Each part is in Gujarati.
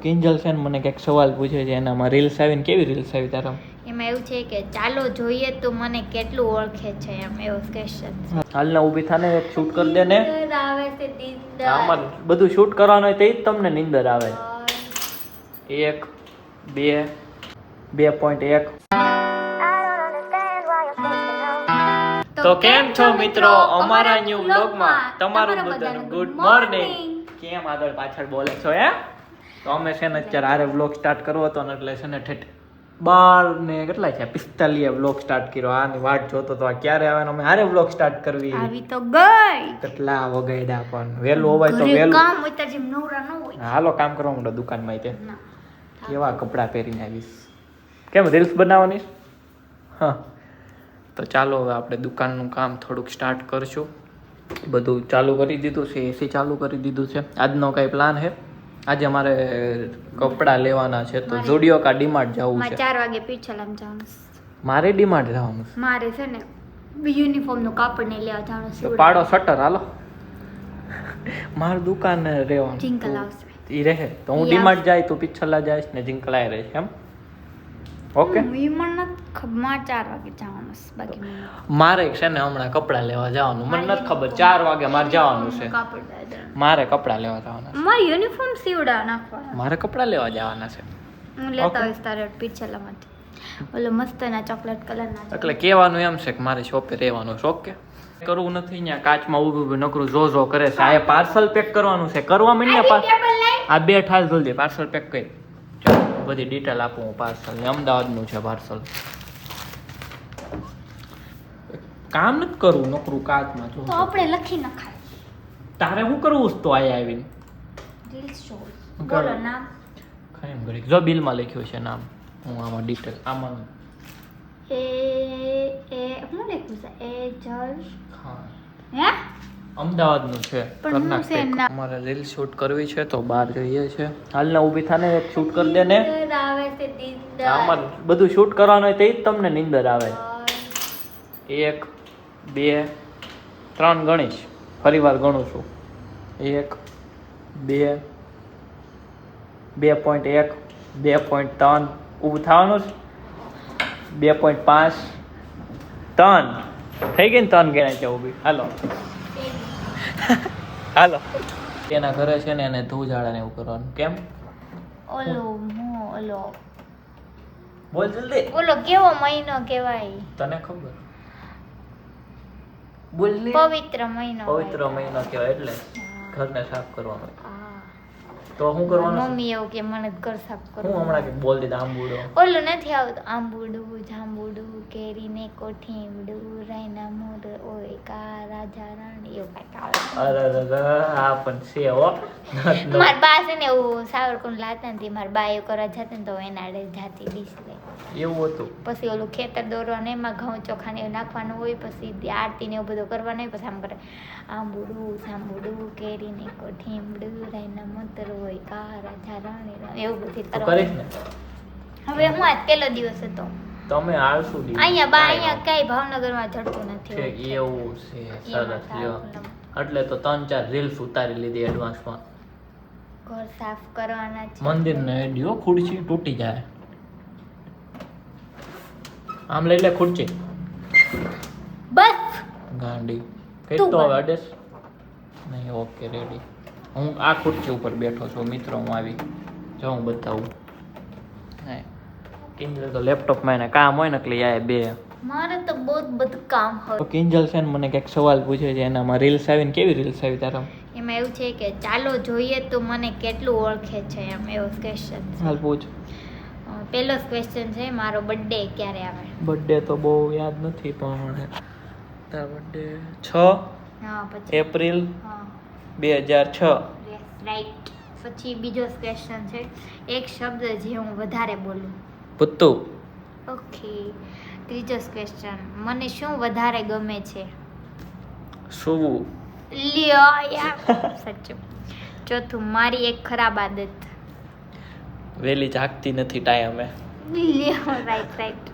કિંજલ છે ને મને કંઈક સવાલ પૂછે છે એનામાં રીલ્સ આવીને કેવી રીલ્સ આવી તારા એમાં એવું છે કે ચાલો જોઈએ તો મને કેટલું ઓળખે છે એમ એવો ક્વેશ્ચન છે. હાલના ઊભી થાને એક શૂટ કરી દે ને નીંદર આવે છે નીંદર. આમાં બધું શૂટ કરવાનું હોય તે જ તમને નીંદર આવે 1 2 2.1 તો કેમ છો મિત્રો અમારા ન્યુ વ્લોગમાં તમારું બધાનું ગુડ મોર્નિંગ. કેમ આગળ પાછળ બોલે છો હે? તો અમે છે ને અત્યારે આરે વ્લોગ સ્ટાર્ટ કરવો હતો ને એટલે છે ને ઠેઠ 12 ને કેટલા છે 45 વ્લોગ સ્ટાર્ટ કર્યો. આની વાટ જોતો તો આ ક્યારે આવે ને અમે આરે વ્લોગ સ્ટાર્ટ કરવી. આવી તો ગઈ કેટલા વગેડા પણ વહેલું હોય તો વહેલું કામ હોય તો જેમ નવરા ન હોય. હાલો કામ કરવા માંડો દુકાનમાં તે કેવા કપડાં પહેરીને આવીશ. કેમ રીલ્સ બનાવવાની? હા તો ચાલો હવે આપણે દુકાનનું કામ થોડુંક સ્ટાર્ટ કરશું. બધું ચાલુ કરી દીધું છે, એસી ચાલુ કરી દીધું છે. આજનો કઈ પ્લાન છે? આજે અમારે કપડાં લેવાના છે તો ઝુડિયો કા ડીમાર્ટ જવું છે. 4 વાગે પીછલામ જવાનું છે. મારે ડીમાર્ટ જવાનું છે. મારે છે ને યુનિફોર્મ નું કાપડ ને લેવા જવાનું છે. તો પાડો શટર હાલો. માર દુકાન રહેવાનું. જિંકલ આવશે. ઈ રહે તો હું ડીમાર્ટ જાય તો પીછલા જઈશ ને જિંકલાય રહીશ એમ. ઓકે મને ખબર 4 વાગે જવાનું છે. બાકી મારે છે ને હમણાં કપડાં લેવા જવાનું. મને નથી ખબર 4 વાગે મારે જવાનું છે. મારે કપડાં લેવા જવાના છે. મારે યુનિફોર્મ સીવડા નાખવાના. મારે કપડાં લેવા જવાના છે. હું લેતા હોઈશ તારે પીછલામાંથી. ઓલો મસ્તના ચોકલેટ કલરના. એટલે કહેવાનું એમ છે કે મારે શોપે રહેવાનું છે. ઓકે કરવું નથી અહીંયા કાચમાં ઊભું નકરું જો કરે છે. આ પાર્સલ પેક કરવાનું છે. કરવા માંડ ને આ 2 ઠાલ જલ્દી પાર્સલ પેક કરી. બધી ડિટેલ આપું હું પાર્સલ ને અમદાવાદનું છે પાર્સલ. કામ નથી કરવું નકરું કાચમાં જો તો આપણે લખી નખાય. તારે શું કરવું છે તો આયા આવીને રીલ્સ શો કરો. બોલો નામ ખાઈ એમ ઘડી જો બિલમાં લખ્યું છે નામ. હું આમાં ડિટેલ આમાં એ હું લખ્યું છે એ જલ હા હે અમદાવાદનું છે. પણ હું છે ના અમારે રીલ શૂટ કરવી છે તો બહાર જઈએ છે. હાલના ઊભી થાને એક શૂટ કરી દે ને નીંદર આવે છે નીંદર. આમાં બધું શૂટ કરવાનું હોય તે જ તમને નીંદર આવે. 1 2 3 ગણીશ. ફરીવાર ગણું છું 1 2 2.1 2.3 ઊભું થવાનું છે 2.5 3 થઈ ગઈ ને 3 ગણાય છે ઊભી. હાલો હાલો એના ઘરે છે ને એને ધૂજાળા ને એવું કરવાનું. કેમ ઓલો બોલ જલ્દી. ઓલો કેવો મહિનો કહેવાય? તને ખબર? બોલ ને. પવિત્ર મહિનો. પવિત્ર મહિનો કહેવાય એટલે ઘરને સાફ કરવાનું. હા. તો શું કરવાનું? મમ્મી એવું કે મને ઘર સાફ હું કરવું. હમણાં કે બોલ દીધા આંબુડો. ઓલું નથી આવતું આંબુડું જાંબુડું કેરીને કોઠીમડું રાયના મોર ઓય કા રાજા રાણી એવું કાંઈક આવે. અરે આ પણ છે હો. મારા બા છે ને એવું સાવરકુંડ લાતા ને મારા બા એવું કરવા જતા ને તો એના આડે જાતી ડીશ લે. એવું હતું. પછી ઓલું ખેતર દોરવાનું એમાં ઘઉં ચોખા ને એવું નાખવાનું હોય. પછી આરતી ને એવું બધું કરવાનું હોય. પછી આમ કરે આંબુડું જાંબુડું કેરીને કોઠીમડું રાયના મોર હોય કા રાજા રાણી એવું બધું તો કરવાનું. કરીશ ને. હવે હું આજ પહેલો દિવસ હતો. તમે આળસુ દી. અહીંયા બા અહીંયા કઈ ભાવનગરમાં ચડતું નથી. છે એવું છે. સરસ લ્યો. એટલે તો 3-4 રીલ્સ ઉતારી લીધી એડવાન્સમાં. ઘર સાફ કરવાના છે. મંદિર ને ડીઓ ખુરશી તૂટી જાય. આમ લઈ લે ખુરશી. બસ ગાંડી કેટલો હવે અડેસ નહીં. Okay ready. હું આ ખુરશી ઉપર બેઠો છું મિત્રો. હું આવી જો હું બતાવું. હા કિંજલ તો લેપટોપમાં એને કામ હોય ને એટલે આ બે. મારે તો બહુ બધું કામ હોય. તો કિંજલ છે ને મને કંઈક સવાલ પૂછે છે એનામાં રીલ્સ આવીને કેવી રીલ્સ આવી તારા એમાં એવું છે કે ચાલો જોઈએ તો મને કેટલું ઓળખે છે એમ એવો ક્વેશ્ચન છે. હાલ પૂછ. પહેલો ક્વેશ્ચન છે મારો બર્થડે ક્યારે આવે? બર્થડે તો બહુ યાદ નથી પણ તારો બર્થડે 6 હા પછી એપ્રિલ હા 2006. રાઈટ. પછી બીજો ક્વેશ્ચન છે એક શબ્દ જે હું વધારે બોલું. પુત્તુ. ઓકે. ત્રીજો ક્વેશ્ચન મને શું વધારે ગમે છે? સુવું. લ્યો યાર સાચું. ચોથું મારી એક ખરાબ આદત. વેલી જાગતી નથી ટાઈમે. લ્યો રાઈટ.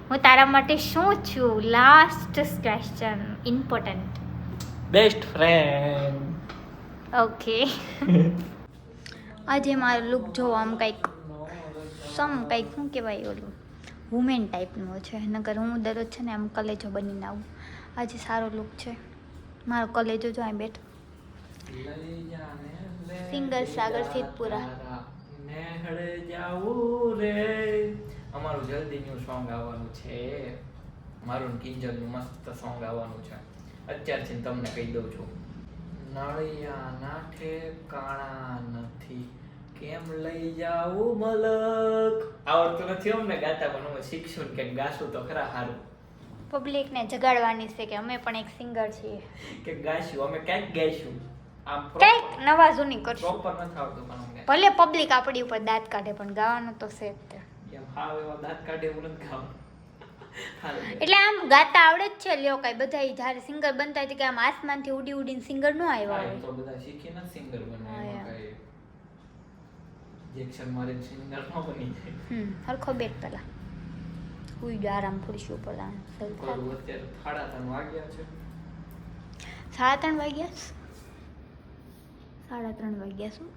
હું તારા માટે શું છું? Last question important. Best friend. Okay. આજે મારો લુક જો આમ કંઈક કંઈક શું કહેવાય ઓલું વુમેન ટાઈપનો છે. નકર હું દરરોજ છે ને આમ કલેજો બનીને આવું. આજે સારો લુક છે મારો. કલેજો જો અહીં બેઠો. સિંગર સાગર સિદ્ધપુરા. અમારું જલ્દી ન્યુ સોંગ આવવાનું છે. મારું કિંજલનું મસ્ત સોંગ આવવાનું છે. અત્યારથી તમને કહી દઉં છું. નળિયા નાઠે કાણા નથી, કેમ લઈ જાવું મલક. આવડતું નથી અમને ગાતા, પણ હું શીખશું કે ગાશું તો ખરા સારું. પબ્લિકને જગાડવાની છે કે અમે પણ એક સિંગર છીએ, કે ગાશું અમે કંઈક ગાઈશું. આમ કંઈક નવા જૂની કરશું. પ્રોપર નથી આવડતું પણ અમને. ભલે પબ્લિક આપણી ઉપર દાંત કાઢે પણ ગાવાનું તો છે જ તે. એમ હાવ એવા દાંત કાઢે એવું નથી ગાવાનું. એટલે આમ ગાતા આવડે જ છે. લ્યો કઈ બધા જ્યારે સિંગર બનતા હોય કે આમ આસમાનથી ઉડી ઉડીને સિંગર ન આવ્યા હોય. તો બધા શીખીને સિંગર બને. એમાં કઈ જેક્શન મારીને સિંગર ન બની જાય. હરખો બેટ પેલા ઉઈ જો આરામ ફૂડશું પેલા. કરું અત્યારે 3:30 વાગ્યા છે. 3:30 વાગ્યા? 3:30 વાગ્યા શું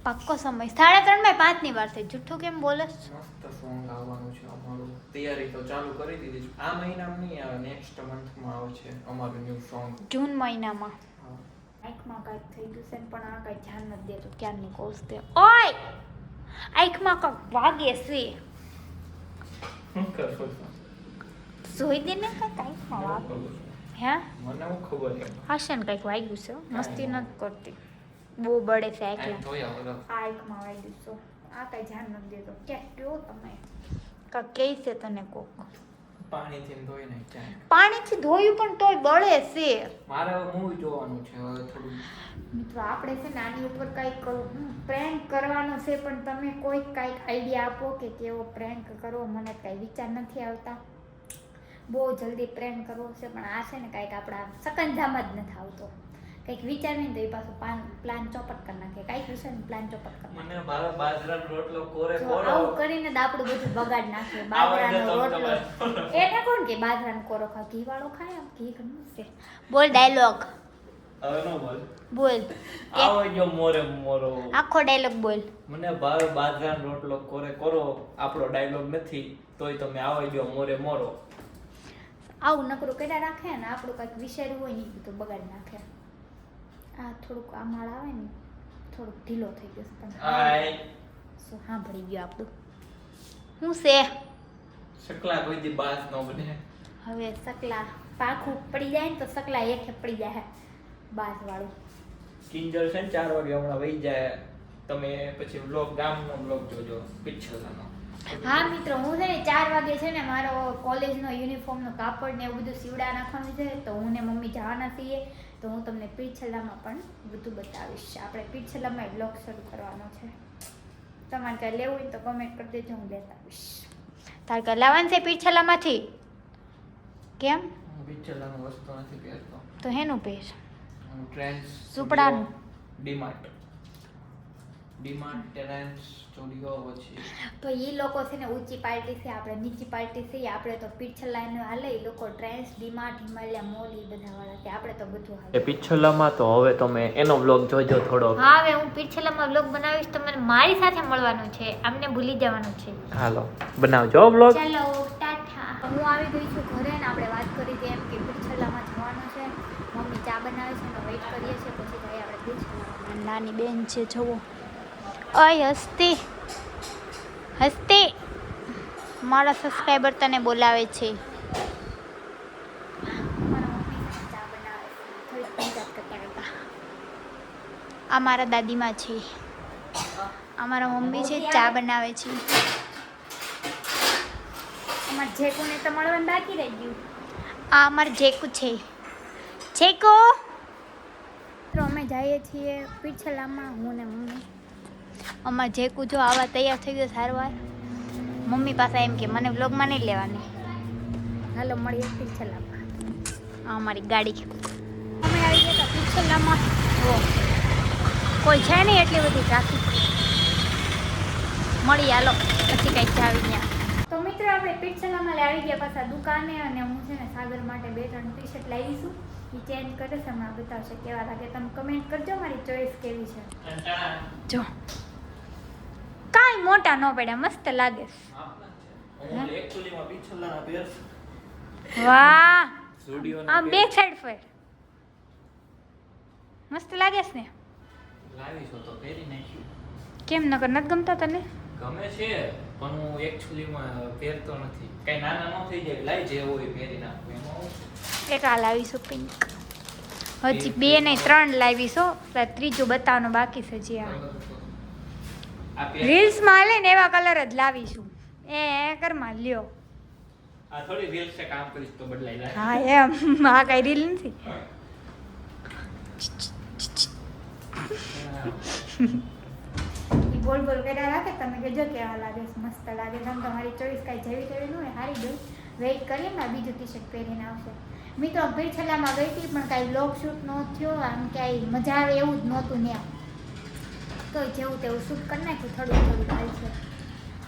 પાક્કો સમય? 3:30 માં 5 ની વાર થઈ. જુઠ્ઠું કેમ બોલસ? મસ્ત સોંગ આવવાનું છે અમારું. તૈયારી તો ચાલુ કરી દીધી છે. આ મહિનામાં નહીં આવે, નેક્સ્ટ મંથમાં આવે છે અમારું ન્યુ સોંગ. જૂન મહિનામાં. આંખમાં કાંઈક થઈ ગયું છે પણ આ કાંઈ ધ્યાન નથી દેતો. ક્યારની કોર્સ દે. ઓય આંખમાં કાંઈક વાગે છે. શું કરો છો? જોઈ દે ને કાંઈક આંખમાં વાગે. હે મને હું ખબર છે. હશે ને કાંઈક વાગ્યું છે. મસ્તી નથી કરતી. બહુ બળે છે આંખમાં. આંખમાં વાગ્યું છે. આ કાંઈ ધ્યાન નથી દેતો. ક્યાં કયો તમે કાંઈક કહે છે તને કોક? પાણીથી ધોઈ નાખ. પાણીથી ધોયું પણ તોય બળે છે. મારે મૂવી જોવાનું છે હવે થોડું. મિત્રો આપણે છે ને આની ઉપર કંઈક પ્રેન્ક કરવાનો છે, પણ તમે કોઈ કંઈક આઈડિયા આપો કે કેવો પ્રેન્ક કરવો. મને કંઈ વિચાર નથી આવતા. બહુ જલ્દી પ્રેન્ક કરવો છે પણ આ છે ને કંઈક આપણા સકંજામ જ નથી આવતો. કંઈક વિચારીને તો એ પાછું પ્લાન ચોપટ કરી નાખે. કાંઈક વિશે ને પ્લાન ચોપટ કરી નાખે. મને બાજરાનો રોટલો કોરે કોરો આવું કરીને જ આપણું બધું બગાડ નાખે. બાજરાનો રોટલો એને કોણ કે બાજરાનો કોરો ખા? ઘી વાળો ખાય આમ ઘી ઘણું છે. બોલ ડાયલોગ. હવે નો બોલ. બોલ. આવો જો મોરે મોરો. આખો ડાયલોગ બોલ. મને ભાવે બાજરાનો રોટલો કોરે કોરો. આપણો ડાયલોગ નથી તોય તમે આવો જો મોરે મોરો. આવું નકરું કેડા રાખે ને આપણું કંઈક વિચાર્યું હોય ને બધું બગાડી નાખે. આ થોડુંક આ માળ આવે ને થોડુંક ઢીલો થઈ ગયો છે પણ શું સાંભળી ગયો આપણું. શું છે? સકલા કોઈ દી બાસ ન બને. હવે સકલા પાખું પડી જાય ને તો સકલા એકે પડી જાય બાસ વાળું. કિંજલ છે ને 4 વાગે હમણાં વહી જાય. તમે પછી વ્લોગ ગામનો વ્લોગ જોજો પિછલાનો. હા મિત્રો હું છે ને 4 વાગે છે ને મારો કોલેજનો યુનિફોર્મનું કાપડ ને એવું બધું સીવડા નાખવાનું છે તો હું ને મમ્મી જવાના છીએ. તો હું તમને પીઠછલ્લામાં પણ બધું બતાવીશ. આપણે પીઠછલ્લામાં બ્લોગ શરૂ કરવાનો છે. તમારે કાંઈ લેવું હોય તો કમેન્ટ કરી દેજો, હું લેતા આવીશ. તારે કાંઈ લાવવાનું છે પીઠછલ્લામાંથી? કેમ? હું પિછલાનો વસ્તુ નથી પહેરતો. તો હેનું પહેર? હું ટ્રેન્ડ્સ સુપડાનું. ડીમાર્ટ ટ્રેન્ડ્સ સ્ટુડિયો પછી તો એ લોકો છે ને ઊંચી પાર્ટી છે, આપણે નીચી પાર્ટી છે. આપણે તો પીઠછલ્લાનું હાલે. એ લોકો ટ્રેન્ડ્સ ડીમાર્ટ હિમાલયા મોલ એ બધા વાળા છે. આપણે તો બધું હાલે. એ પિછલામાં તો હવે તમે એનો વ્લોગ જોજો થોડો. હા હવે હું પીઠછલ્લામાં વ્લોગ બનાવીશ. તમને મારી સાથે મળવાનું છે. આમને ભૂલી જવાનું છે. હાલો બનાવજો વ્લોગ. ચાલો ટાટા. હું આવી ગઈ છું ઘરે ને આપણે વાત કરી હતી એમ કે પીઠછલ્લામાં જવાનું છે. મમ્મી ચા બનાવે છે તો વેઇટ કરીએ છીએ. પછી જઈએ આપણે પીઠછલ્લામાં. નાની બેન છે જુઓ. ઓય હસ્તી હસ્તી મારા સબસ્ક્રાઈબર તને બોલાવે છે. આ મારા દાદીમાં છે. અમારા મમ્મી છે ચા બનાવે છે. અમારા જેકુને તો મળવાનું બાકી રહી ગયું. આ અમારું જેકુ છે. જેકુ અમે જઈએ છીએ પીઠછલ્લામાં હું ને મમ્મી. અમારા જેકુ જો આવા તૈયાર થઈ ગયો સારવાર. મમ્મી પાસે એમ કે મને વ્લોગમાં નહીં લેવાની. હાલો મળીએ પીઠછલ્લામાં. આ અમારી ગાડી. અમે આવી ગયા હતા પીઠછલ્લામાં. કોઈ છે નહીં એટલી બધી ટ્રાફિક. મળી હાલો પછી કંઈક જાવી ત્યાં. તો મિત્રો આપણે પીઠછલ્લામાં આવી ગયા પાછા દુકાને. અને હું છે ને સાગર માટે 2-3 ટી-શર્ટ લાવીશું. એ ચેન્જ કરે છે હમણાં બતાવશે કેવા લાગે. તમે કમેન્ટ કરજો મારી ચોઈસ કેવી છે. જો કાંઈ મોટા ન પડ્યા, મસ્ત લાગે છે. વાહ આમ બેક સાઈડ ફેર મસ્ત લાગે છે ને. કેમ નકર નથી ગમતા તને? ગમે છે પણ હું એકચ્યુઅલીમાં પહેરતો નથી. કઈ નાના ન થઈ જાય લાઈ જે હોય પહેરી નાખું એમાં. એક આ લાવીશું પિંક. હજી 2 નહીં 3 લાવીશું. ત્રીજું બતાવવાનું બાકી છે. હજી આ રીલ્સમાં હાલે ને એવા કલર જ લાવીશું. એ કરમાં લ્યો. આ થોડી રીલ્સ છે કામ કરીશ તો બદલાઈ જાય. હા એમ આ કઈ રીલ નથી. બોલ બોલ કર્યા રાખે. તમે કહેજો કેવા લાગે છે. મસ્ત લાગે. તમે તમારી ચોઈસ કાંઈ જેવી તેવી ન હોય હારી દઉં. વેઇટ કરીએ ને બીજું ટી શર્ટ પહેરીને આવશે. મેં તો ભીડ છેલ્લામાં ગઈ હતી પણ કાંઈ બ્લોગ શૂટ ન થયો. આમ ક્યાંય મજા આવે એવું જ નહોતું ત્યાં. તો જેવું તેવું શૂટ કરી નાખ્યું. થોડું થોડું હાલ છે.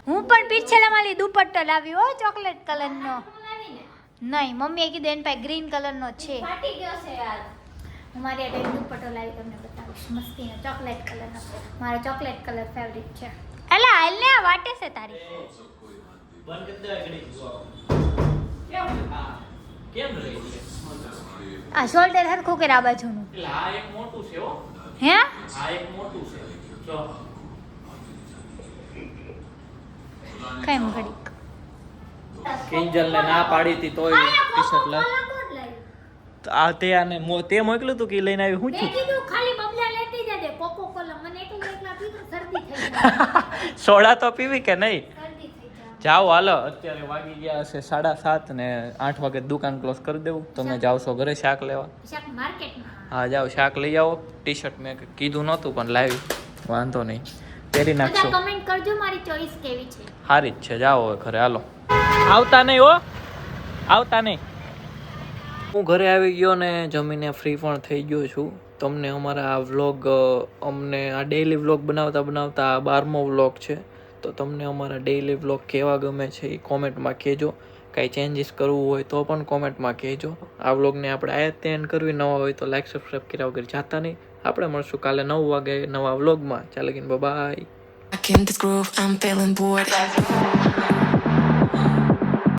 હું પણ પીછેલામાં દુપટ્ટો લાવી હો ચોકલેટ કલરનો. નહીં મમ્મીએ કીધું એની પાસે ગ્રીન કલરનો છે. ફાટી ગયો છે યાર. હું મારી આ દુપટ્ટો લાવી તમને બતાવીશ. મસ્તીનો ચોકલેટ કલરનો. મારો ચોકલેટ કલર ફેવરિટ છે. એલા હાલ ને આ વાટે છે તારી. બંધ કરી દે ઘડી જોવા. કેમ રહી છે? આ શોલ્ડર હરખું કે આ બાજુનું. એટલે આ એક મોટું છે હો. હે આ એક મોટું છે. જો કઈ ઘડીક કિંજલને ના પાડી હતી તોય ટી-શર્ટ લાવ. આ તે આને તે મોકલ્યું તું કે લઈને આવી. હું છું ખાલી બબલા લેતી જાજે કોકો કોલા. મને એકલા પીધું શરદી થઈ જાય. સોડા તો પીવી કે નહીં? શરદી થઈ જાય. જાઓ હાલો. અત્યારે વાગી ગયા હશે 7:30 ને 8 વાગે દુકાન ક્લોઝ કરી દેવું. તમે જાવ છો ઘરે શાક લેવા? શાક માર્કેટમાં. હા જાઓ શાક લઈ આવો. ટી-શર્ટ મેં કીધું નહોતું પણ લાવી. વાંધો નહીં પહેરી નાખશો. કમેન્ટ કરજો મારી ચોઈસ કેવી છે. સારી જ છે. જાઓ હવે ઘરે હાલો. આવતા નહીં હો, આવતા નહીં. હું ઘરે આવી ગયો ને જમીને ફ્રી પણ થઈ ગયો છું. તમને અમારા આ વ્લોગ અમને આ ડેઈલી વ્લોગ બનાવતા બનાવતા આ 12મો વ્લોગ છે. તો તમને અમારા ડેઈલી વ્લોગ કેવા ગમે છે એ કોમેન્ટમાં કહેજો. કાંઈ ચેન્જીસ કરવું હોય તો પણ કોમેન્ટમાં કહેજો. આ વ્લોગને આપણે આ રીતે એન્ડ કરવી. નવા હોય તો લાઈક સબસ્ક્રાઈબ કર્યા વગર જાતા નહીં. આપણે મળશું કાલે 9 વાગે નવા વ્લોગમાં. ચાલો by. Back in the groove, I'm feeling bored.